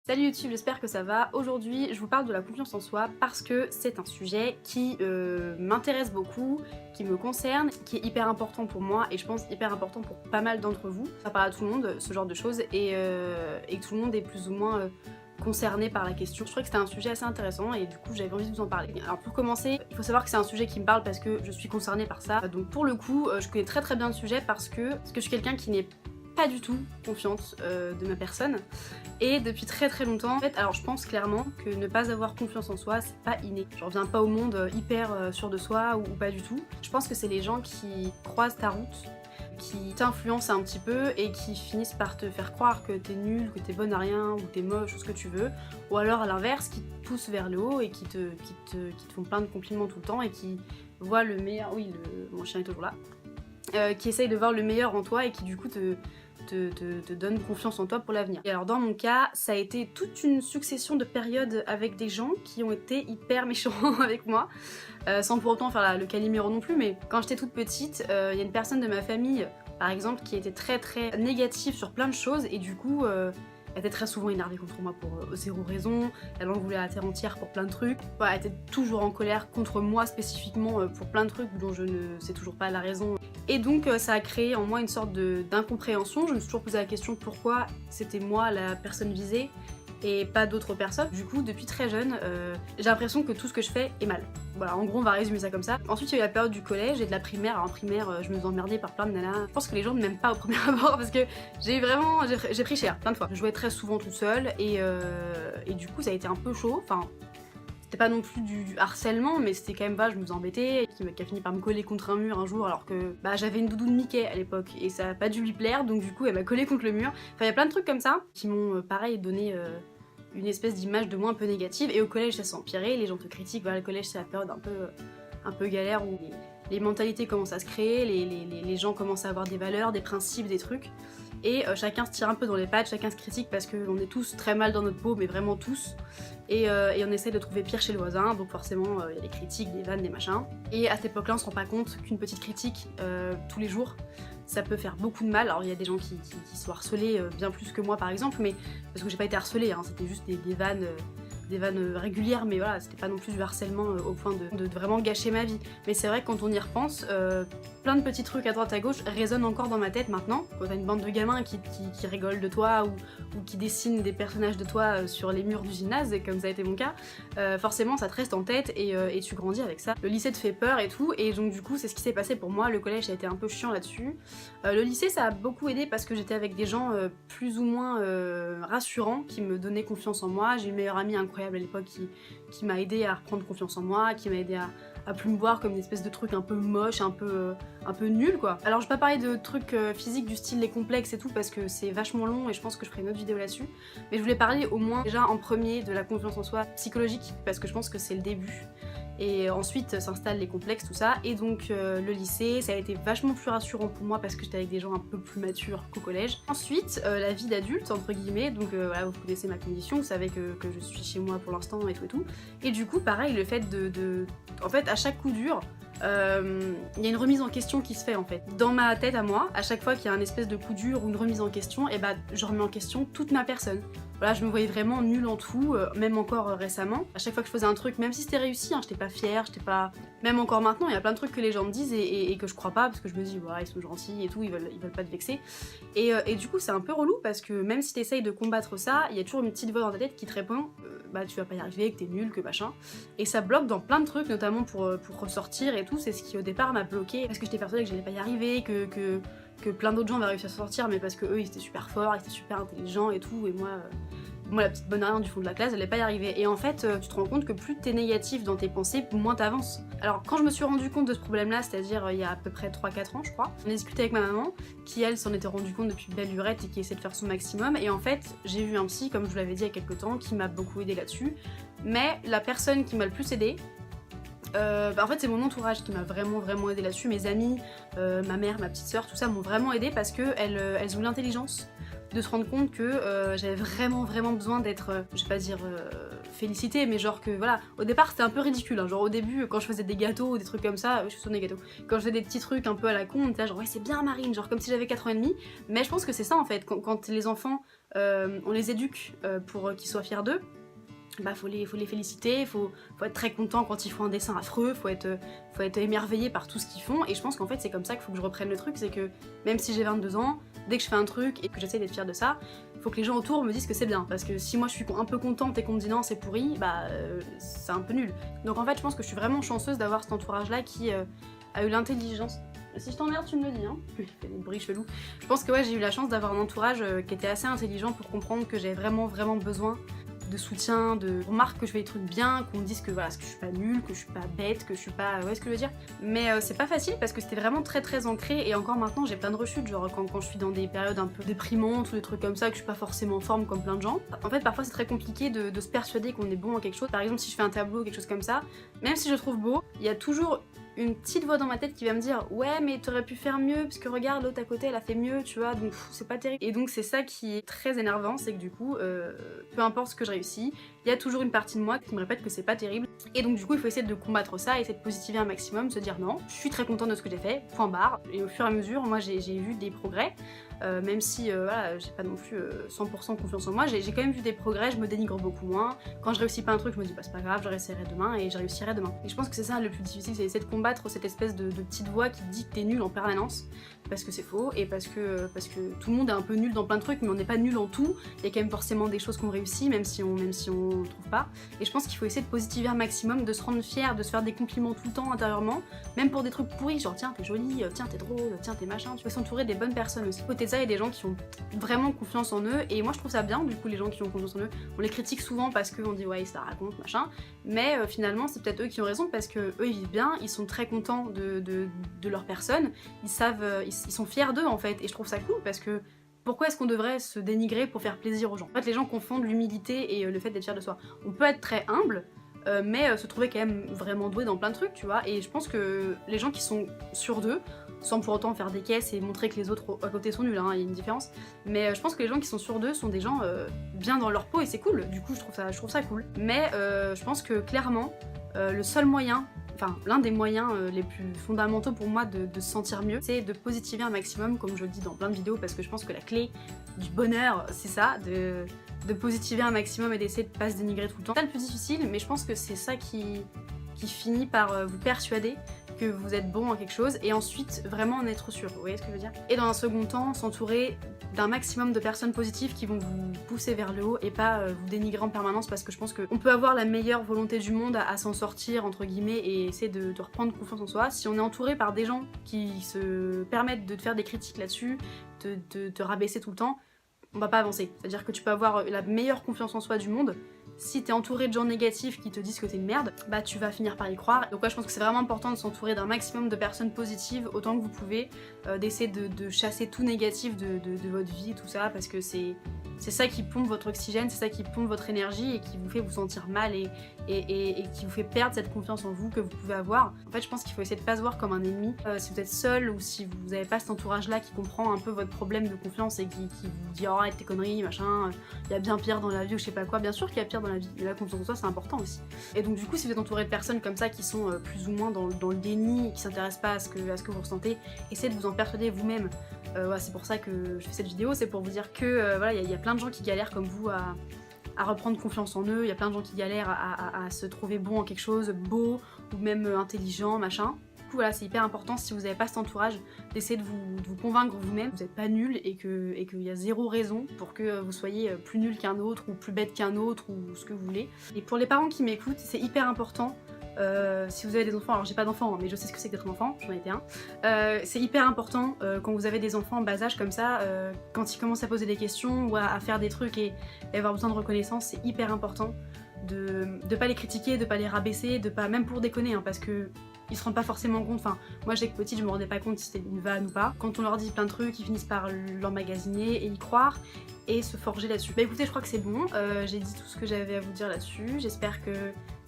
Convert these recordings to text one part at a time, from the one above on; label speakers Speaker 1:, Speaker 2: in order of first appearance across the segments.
Speaker 1: Salut YouTube, j'espère que ça va. Aujourd'hui, je vous parle de la confiance en soi parce que c'est un sujet qui m'intéresse beaucoup, qui me concerne, qui est hyper important pour moi et je pense hyper important pour pas mal d'entre vous. Ça parle à tout le monde, ce genre de choses, et que tout le monde est plus ou moins concerné par la question. Je trouvais que c'était un sujet assez intéressant et du coup j'avais envie de vous en parler. Alors pour commencer, il faut savoir que c'est un sujet qui me parle parce que je suis concernée par ça. Donc pour le coup, je connais très bien le sujet parce que je suis quelqu'un qui n'est pas du tout confiante de ma personne et depuis très longtemps. En fait, alors je pense clairement que ne pas avoir confiance en soi c'est pas inné. Je reviens pas au monde hyper sûr de soi ou pas du tout. Je pense que c'est les gens qui croisent ta route, qui t'influencent un petit peu et qui finissent par te faire croire que t'es nul, que t'es bonne à rien ou t'es moche ou ce que tu veux, ou alors à l'inverse qui te poussent vers le haut et qui te font plein de compliments tout le temps et qui voient le meilleur. Oui, mon chien est toujours là. Qui essaye de voir le meilleur en toi et qui du coup te donne confiance en toi pour l'avenir. Et alors dans mon cas, ça a été toute une succession de périodes avec des gens qui ont été hyper méchants avec moi, sans pour autant faire le Calimero non plus, mais quand j'étais toute petite, il y a une personne de ma famille, par exemple, qui était très négative sur plein de choses et du coup elle était très souvent énervée contre moi pour zéro raison, elle en voulait à la terre entière pour plein de trucs. Ouais, elle était toujours en colère contre moi spécifiquement pour plein de trucs dont je ne sais toujours pas la raison. Et donc ça a créé en moi une sorte d'incompréhension. Je me suis toujours posé la question pourquoi c'était moi la personne visée et pas d'autres personnes. Du coup, depuis très jeune, j'ai l'impression que tout ce que je fais est mal. Voilà, en gros, on va résumer ça comme ça. Ensuite, il y a eu la période du collège et de la primaire. Alors en primaire, je me faisais emmerder par plein de nanas. Je pense que les gens ne m'aiment pas au premier abord parce que j'ai pris cher plein de fois. Je jouais très souvent toute seule et du coup, ça a été un peu chaud. Enfin, c'était pas non plus du harcèlement, mais c'était quand même je me faisais embêter, qui a fini par me coller contre un mur un jour alors que j'avais une doudoune Mickey à l'époque et ça a pas dû lui plaire, donc du coup elle m'a collé contre le mur. Enfin il y a plein de trucs comme ça qui m'ont pareil donné une espèce d'image de moi un peu négative, et au collège ça s'est empiré, les gens te critiquent, voilà, le collège c'est la période un peu galère où les mentalités commencent à se créer, les gens commencent à avoir des valeurs, des principes, des trucs. Et chacun se tire un peu dans les pattes, chacun se critique parce qu'on est tous très mal dans notre peau, mais vraiment tous. Et on essaie de trouver pire chez le voisin, donc forcément il y a des critiques, des vannes, des machins. Et à cette époque-là, on se rend pas compte qu'une petite critique tous les jours, ça peut faire beaucoup de mal. Alors il y a des gens qui sont harcelés bien plus que moi par exemple, mais parce que j'ai pas été harcelée, hein, c'était juste des vannes régulières, mais voilà, c'était pas non plus du harcèlement au point de vraiment gâcher ma vie. Mais c'est vrai que quand on y repense, plein de petits trucs à droite à gauche résonnent encore dans ma tête maintenant. Quand t'as une bande de gamins qui rigolent de toi ou qui dessinent des personnages de toi sur les murs du gymnase, comme ça a été mon cas, forcément ça te reste en tête et tu grandis avec ça. Le lycée te fait peur et tout, et donc du coup c'est ce qui s'est passé pour moi. Le collège a été un peu chiant là-dessus. Le lycée ça a beaucoup aidé parce que j'étais avec des gens plus ou moins rassurants qui me donnaient confiance en moi. J'ai une meilleure amie incroyable à l'époque qui m'a aidé à reprendre confiance en moi, qui m'a aidé à plus me voir comme une espèce de truc un peu moche, un peu nul quoi. Alors je vais pas parler de trucs physiques du style les complexes et tout parce que c'est vachement long et je pense que je ferai une autre vidéo là-dessus, mais je voulais parler au moins déjà en premier de la confiance en soi psychologique parce que je pense que c'est le début. Et ensuite s'installent les complexes, tout ça. Et donc le lycée, ça a été vachement plus rassurant pour moi parce que j'étais avec des gens un peu plus matures qu'au collège. Ensuite, la vie d'adulte, entre guillemets, donc voilà, vous connaissez ma condition, vous savez que je suis chez moi pour l'instant et tout et tout. Et du coup, pareil, le fait en fait, à chaque coup dur, il y a une remise en question qui se fait en fait. Dans ma tête à moi, à chaque fois qu'il y a un espèce de coup dur ou une remise en question, et je remets en question toute ma personne. Voilà, je me voyais vraiment nulle en tout, même encore récemment. À chaque fois que je faisais un truc, même si c'était réussi, hein, j'étais pas fière, j'étais pas... Même encore maintenant, il y a plein de trucs que les gens me disent et que je crois pas, parce que je me dis, voilà, ils sont gentils et tout, ils veulent pas te vexer. Et du coup, c'est un peu relou, parce que même si t'essayes de combattre ça, il y a toujours une petite voix dans ta tête qui te répond, tu vas pas y arriver, que t'es nul, que machin. Et ça bloque dans plein de trucs, notamment pour ressortir et tout, c'est ce qui au départ m'a bloqué, parce que j'étais persuadée que j'allais pas y arriver, que plein d'autres gens avaient réussi à s'en sortir, mais parce que eux ils étaient super forts, ils étaient super intelligents et tout, et moi la petite bonne à rien du fond de la classe, j'allais pas y arriver. Et en fait, tu te rends compte que plus t'es négatif dans tes pensées, moins t'avances. Alors quand je me suis rendu compte de ce problème-là, c'est-à-dire il y a à peu près 3-4 ans je crois, on a discuté avec ma maman, qui elle s'en était rendu compte depuis belle lurette et qui essaie de faire son maximum, et en fait j'ai vu un psy, comme je vous l'avais dit il y a quelques temps, qui m'a beaucoup aidé là-dessus, mais la personne qui m'a le plus aidé, en fait c'est mon entourage qui m'a vraiment aidé là-dessus, mes amis, ma mère, ma petite soeur, tout ça m'ont vraiment aidé parce que elles ont l'intelligence de se rendre compte que j'avais vraiment besoin d'être, je vais pas dire félicitée, mais genre que voilà, au départ c'était un peu ridicule, hein, genre au début quand je faisais des gâteaux ou des trucs comme ça, je suis sur des gâteaux, quand je faisais des petits trucs un peu à la con, on était là, genre ouais c'est bien Marine, genre comme si j'avais 4 ans et demi, mais je pense que c'est ça en fait, quand les enfants on les éduque pour qu'ils soient fiers d'eux, bah faut les féliciter, faut être très content quand ils font un dessin affreux, faut être émerveillé par tout ce qu'ils font, et je pense qu'en fait c'est comme ça qu'il faut que je reprenne le truc, c'est que même si j'ai 22 ans, dès que je fais un truc et que j'essaie d'être fière de ça, faut que les gens autour me disent que c'est bien, parce que si moi je suis un peu contente et qu'on me dit non c'est pourri, bah c'est un peu nul. Donc en fait je pense que je suis vraiment chanceuse d'avoir cet entourage là qui a eu l'intelligence. Si je t'emmerde, tu me le dis, hein. Il fait des bruits chelous. Je pense que ouais, j'ai eu la chance d'avoir un entourage qui était assez intelligent pour comprendre que j'avais vraiment besoin de soutien, de remarques que je fais des trucs bien, qu'on me dise que voilà, que je suis pas nulle, que je suis pas bête, que je suis pas... Ouais, ce que je veux dire. Mais c'est pas facile parce que c'était vraiment très ancré, et encore maintenant j'ai plein de rechutes, genre quand je suis dans des périodes un peu déprimantes ou des trucs comme ça, que je suis pas forcément en forme comme plein de gens. En fait parfois c'est très compliqué de se persuader qu'on est bon en quelque chose. Par exemple si je fais un tableau ou quelque chose comme ça, même si je le trouve beau, il y a toujours une petite voix dans ma tête qui va me dire ouais mais t'aurais pu faire mieux parce que regarde l'autre à côté elle a fait mieux, tu vois, donc c'est pas terrible. Et donc c'est ça qui est très énervant, c'est que du coup peu importe ce que je réussis, il y a toujours une partie de moi qui me répète que c'est pas terrible, et donc du coup il faut essayer de combattre ça, essayer de positiver un maximum, se dire non, je suis très contente de ce que j'ai fait, point barre. Et au fur et à mesure moi j'ai vu des progrès, même si voilà, j'ai pas non plus 100% confiance en moi, j'ai quand même vu des progrès, je me dénigre beaucoup moins. Quand je réussis pas un truc, je me dis bah c'est pas grave, je réussirai demain et je réussirai demain. Et je pense que c'est ça le plus difficile, c'est d'essayer de combattre cette espèce de petite voix qui te dit que t'es nul en permanence, parce que c'est faux, et parce que tout le monde est un peu nul dans plein de trucs, mais on n'est pas nul en tout. Il y a quand même forcément des choses qu'on réussit, même si on trouve pas. Et je pense qu'il faut essayer de positiver un maximum, de se rendre fier, de se faire des compliments tout le temps intérieurement, même pour des trucs pourris, genre tiens t'es jolie, tiens t'es drôle, tiens t'es machin. Tu peux s'entourer des bonnes personnes aussi. À côté de ça, il y a des gens qui ont vraiment confiance en eux, et moi je trouve ça bien, du coup les gens qui ont confiance en eux, on les critique souvent parce qu'on dit ouais ça raconte machin, mais finalement c'est peut-être eux qui ont raison, parce que eux ils vivent bien, ils sont très contents de leur personne, ils savent, ils sont fiers d'eux en fait, et je trouve ça cool parce que pourquoi est-ce qu'on devrait se dénigrer pour faire plaisir aux gens? En fait les gens confondent l'humilité et le fait d'être fier de soi. On peut être très humble, mais se trouver quand même vraiment doué dans plein de trucs, tu vois, et je pense que les gens qui sont sûrs d'eux, sans pour autant faire des caisses et montrer que les autres à côté sont nuls, hein, il y a une différence, mais je pense que les gens qui sont sûrs d'eux sont des gens bien dans leur peau, et c'est cool, du coup je trouve ça cool. Mais je pense que clairement, le seul moyen, enfin l'un des moyens les plus fondamentaux pour moi de se sentir mieux, c'est de positiver un maximum, comme je le dis dans plein de vidéos, parce que je pense que la clé du bonheur, c'est ça, de positiver un maximum et d'essayer de pas se dénigrer tout le temps. C'est le plus difficile, mais je pense que c'est ça qui finit par vous persuader que vous êtes bon en quelque chose, et ensuite vraiment en être sûr, vous voyez ce que je veux dire? Et dans un second temps, s'entourer d'un maximum de personnes positives qui vont vous pousser vers le haut et pas vous dénigrer en permanence, parce que je pense qu'on peut avoir la meilleure volonté du monde à s'en sortir entre guillemets et essayer de reprendre confiance en soi. Si on est entouré par des gens qui se permettent de te faire des critiques là-dessus, de te rabaisser tout le temps, on va pas avancer. C'est-à-dire que tu peux avoir la meilleure confiance en soi du monde, si t'es entouré de gens négatifs qui te disent que t'es une merde, bah tu vas finir par y croire. Donc ouais, je pense que c'est vraiment important de s'entourer d'un maximum de personnes positives autant que vous pouvez, d'essayer de chasser tout négatif de votre vie, tout ça, parce que c'est ça qui pompe votre oxygène, c'est ça qui pompe votre énergie et qui vous fait vous sentir mal et qui vous fait perdre cette confiance en vous que vous pouvez avoir. En fait, je pense qu'il faut essayer de pas se voir comme un ennemi. Si vous êtes seul ou si vous n'avez pas cet entourage-là qui comprend un peu votre problème de confiance et qui vous dit oh, arrête tes conneries, machin, il y a bien pire dans la vie ou je sais pas quoi, bien sûr qu'il y a pire dans la vie, mais la confiance en soi c'est important aussi. Et donc du coup, si vous êtes entouré de personnes comme ça qui sont plus ou moins dans le déni et qui s'intéressent pas à ce que vous ressentez, essayez de vous en persuader vous-même. Voilà, c'est pour ça que je fais cette vidéo, c'est pour vous dire que voilà, il y a plein de gens qui galèrent comme vous à reprendre confiance en eux, il y a plein de gens qui galèrent à se trouver bon en quelque chose, beau ou même intelligent, machin. Du coup voilà, c'est hyper important, si vous n'avez pas cet entourage, d'essayer de vous convaincre vous-même, vous n'êtes pas nul et qu'il y a zéro raison pour que vous soyez plus nul qu'un autre ou plus bête qu'un autre ou ce que vous voulez. Et pour les parents qui m'écoutent, c'est hyper important. Si vous avez des enfants, alors j'ai pas d'enfants hein, mais je sais ce que c'est que d'être un enfant, j'en ai été un, c'est hyper important quand vous avez des enfants en bas âge comme ça, quand ils commencent à poser des questions ou à faire des trucs et avoir besoin de reconnaissance, c'est hyper important de pas les critiquer, de pas les rabaisser, de pas, même pour déconner hein, parce que ils se rendent pas forcément compte, enfin moi j'étais petite, je me rendais pas compte si c'était une vanne ou pas. Quand on leur dit plein de trucs, ils finissent par l'emmagasiner et y croire et se forger là-dessus. Bah écoutez, je crois que c'est bon, j'ai dit tout ce que j'avais à vous dire là-dessus, j'espère que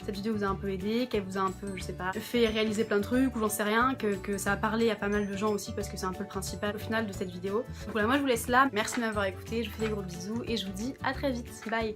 Speaker 1: cette vidéo vous a un peu aidé, qu'elle vous a un peu, je sais pas, fait réaliser plein de trucs ou j'en sais rien, que ça a parlé à pas mal de gens aussi parce que c'est un peu le principal au final de cette vidéo. Donc voilà, moi je vous laisse là, merci de m'avoir écouté, je vous fais des gros bisous et je vous dis à très vite, bye.